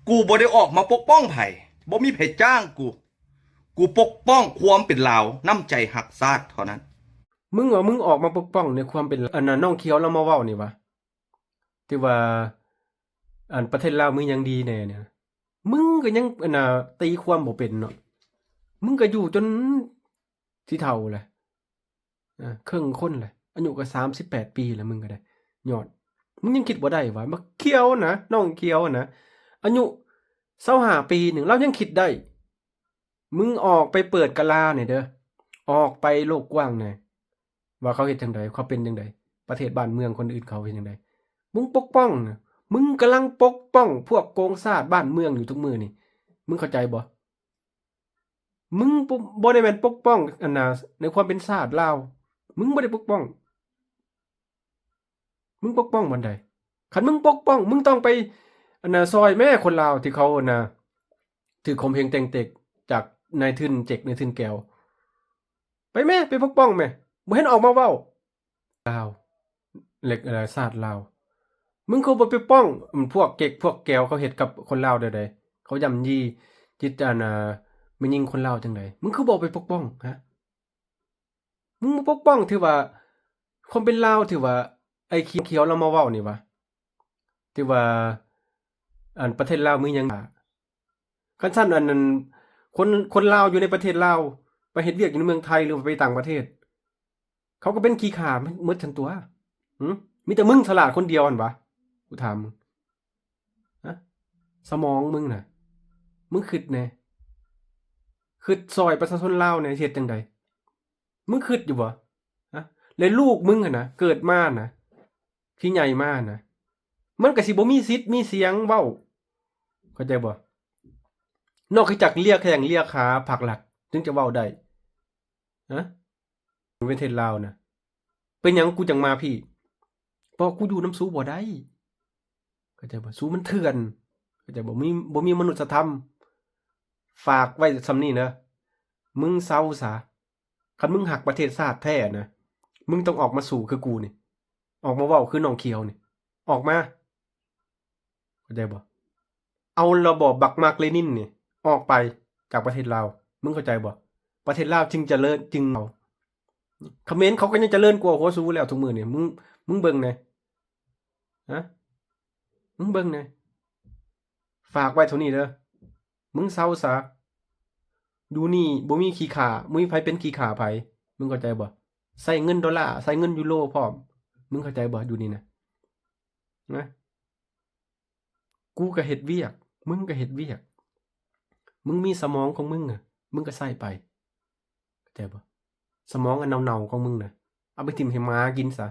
กูบ่ได้ออกมาปกป้องไผบ่มีไผจ้างกูปกป้องความเป็นลาวน้ำใจหักชาติเท่านั้นมึงว่ามึงออกมาปกป้องในความเป็นอันนั้นน้องเขียวเรามาเว้านี่วะที่ว่าอันประเทศลาวมึงยังดีแน่เนี่ยมึงก็ยังอันน่ะตีความบ่เป็นเนาะมึงก็อยู่จนสิเฒ่าแหละครึ่งคนแหละอายุก็38ปีแล้วมึงก็ได้ยอดมึงยังคิดบ่ได้ว่าบักเขียวนะน้องเขียวนะอายุ25ปีหนึ่งเรายังคิดได้มึงออกไปเปิดกะลาเนี่ยเด้อออกไปโลกกว้างแน่ว่าเขาเฮ็ดจังไดเขาเป็นจังไดประเทศบ้านเมืองคนอื่นเขาเฮ็ดจังไดมึงปกป้องน่ะมึงกำลังปกป้องพวกโกงชาติบ้านเมืองอยู่ทุกมื้อนี่มึงเข้าใจบ่มึงบ่ได้แม่นปกป้องอันน่ะในความเป็นชาติลาวมึงบ่ได้ปกป้องมึงปกป้องบ่อนใดคันมึงปกป้องมึงต้องไปอันน่ะซอยแม่คนลาวที่เขาอันน่ะถูกข่มเหงแต่งเต็กจากนายทุนเจ็กนายทุนแก้วไปแม่ไปปกป้องแม่บ่เห็นออกมาเว้าลาวเหล็กชาติลาว มึงคือบ่ไปป้องพวกเก็กพวกแก้วเขาเฮ็ดกับคนลาวใดๆเขาย่ำยีจิตแม่นยิงคนลาวจังได๋มึงคือบ่ไปปกป้องฮะมึงบ่ปกป้องถือว่าความเป็นลาวถือว่าไอ้เขียวๆเรามาเว้านี่วะที่ว่าอันประเทศลาวมึงยังคันซั่นอันนั้นคนลาวอยู่ในประเทศลาวไปเฮ็ดเวียกอยู่ในเมืองไทยหรือว่าไปต่างประเทศเขาก็เป็นขี้ข่าหมดทั้งตัวหึมีแต่มึงฉลาดคนเดียวหั่นวะกูถามมึงฮะสมองมึงน่ะมึงคิดแหน่คิดซอยประชาชนลาวแหน่สิเฮ็ดจังใดมึงคิดอยู่บ่ฮะแล้วลูกมึงอะนะเกิดมานะที่ใหญ่มานะมันก็สิบ่มีสิทธิ์มีเสียงเว้าเข้าใจบ่นอกจากเลียแข้งเลียขาผลักหลักถึงจะเว้าได้ฮะประเทศลาวน่ะเป็นหยังกูจังมาพี่เพราะกูอยู่นำสูบ่ได้เข้าใจบ่สูมันเถื่อนเข้าใจบ่มีมนุษยธรรมฝากไว้ส่ำนี้นะมึงเซาซะคันมึงหักประเทศชาติแท้นะมึงต้องออกมาสู่คือกูนี่ออกมาเว้าคือน้องเขียวนี่ออกมาเข้าใจบ่เอาระบอบบักมาร์กเลนินนี่ออกไปจากประเทศลาวมึงเข้าใจบ่ประเทศลาวจึงเจริญจึงเอาเขมรเขาก็ยังเจริญกว่าหัวซูแล้วทุกมื้อนี่มึงเบิ่งแหน่ฮะมึงเบิ่งแหน่ฝากไว้เท่านี้เด้อมึงเซาซะอยู่นี่บ่มีขี้ข่าบ่มีไผเป็นขี้ข่าไผมึงเข้าใจบ่ใช้เงินดอลลาร์ใช้เงินยูโรพร้อมมึงเข้าใจบ่อยู่นี่นะนะกูก็เฮ็ดเวียกมึงก็เฮ็ดเวียกมึงมีสมองของมึงอะมึงก็ใช้ไปเข้าใจบ่สมองอันเน่าๆของมึงน่ะเอาไปทิ่มให้หมากินซะ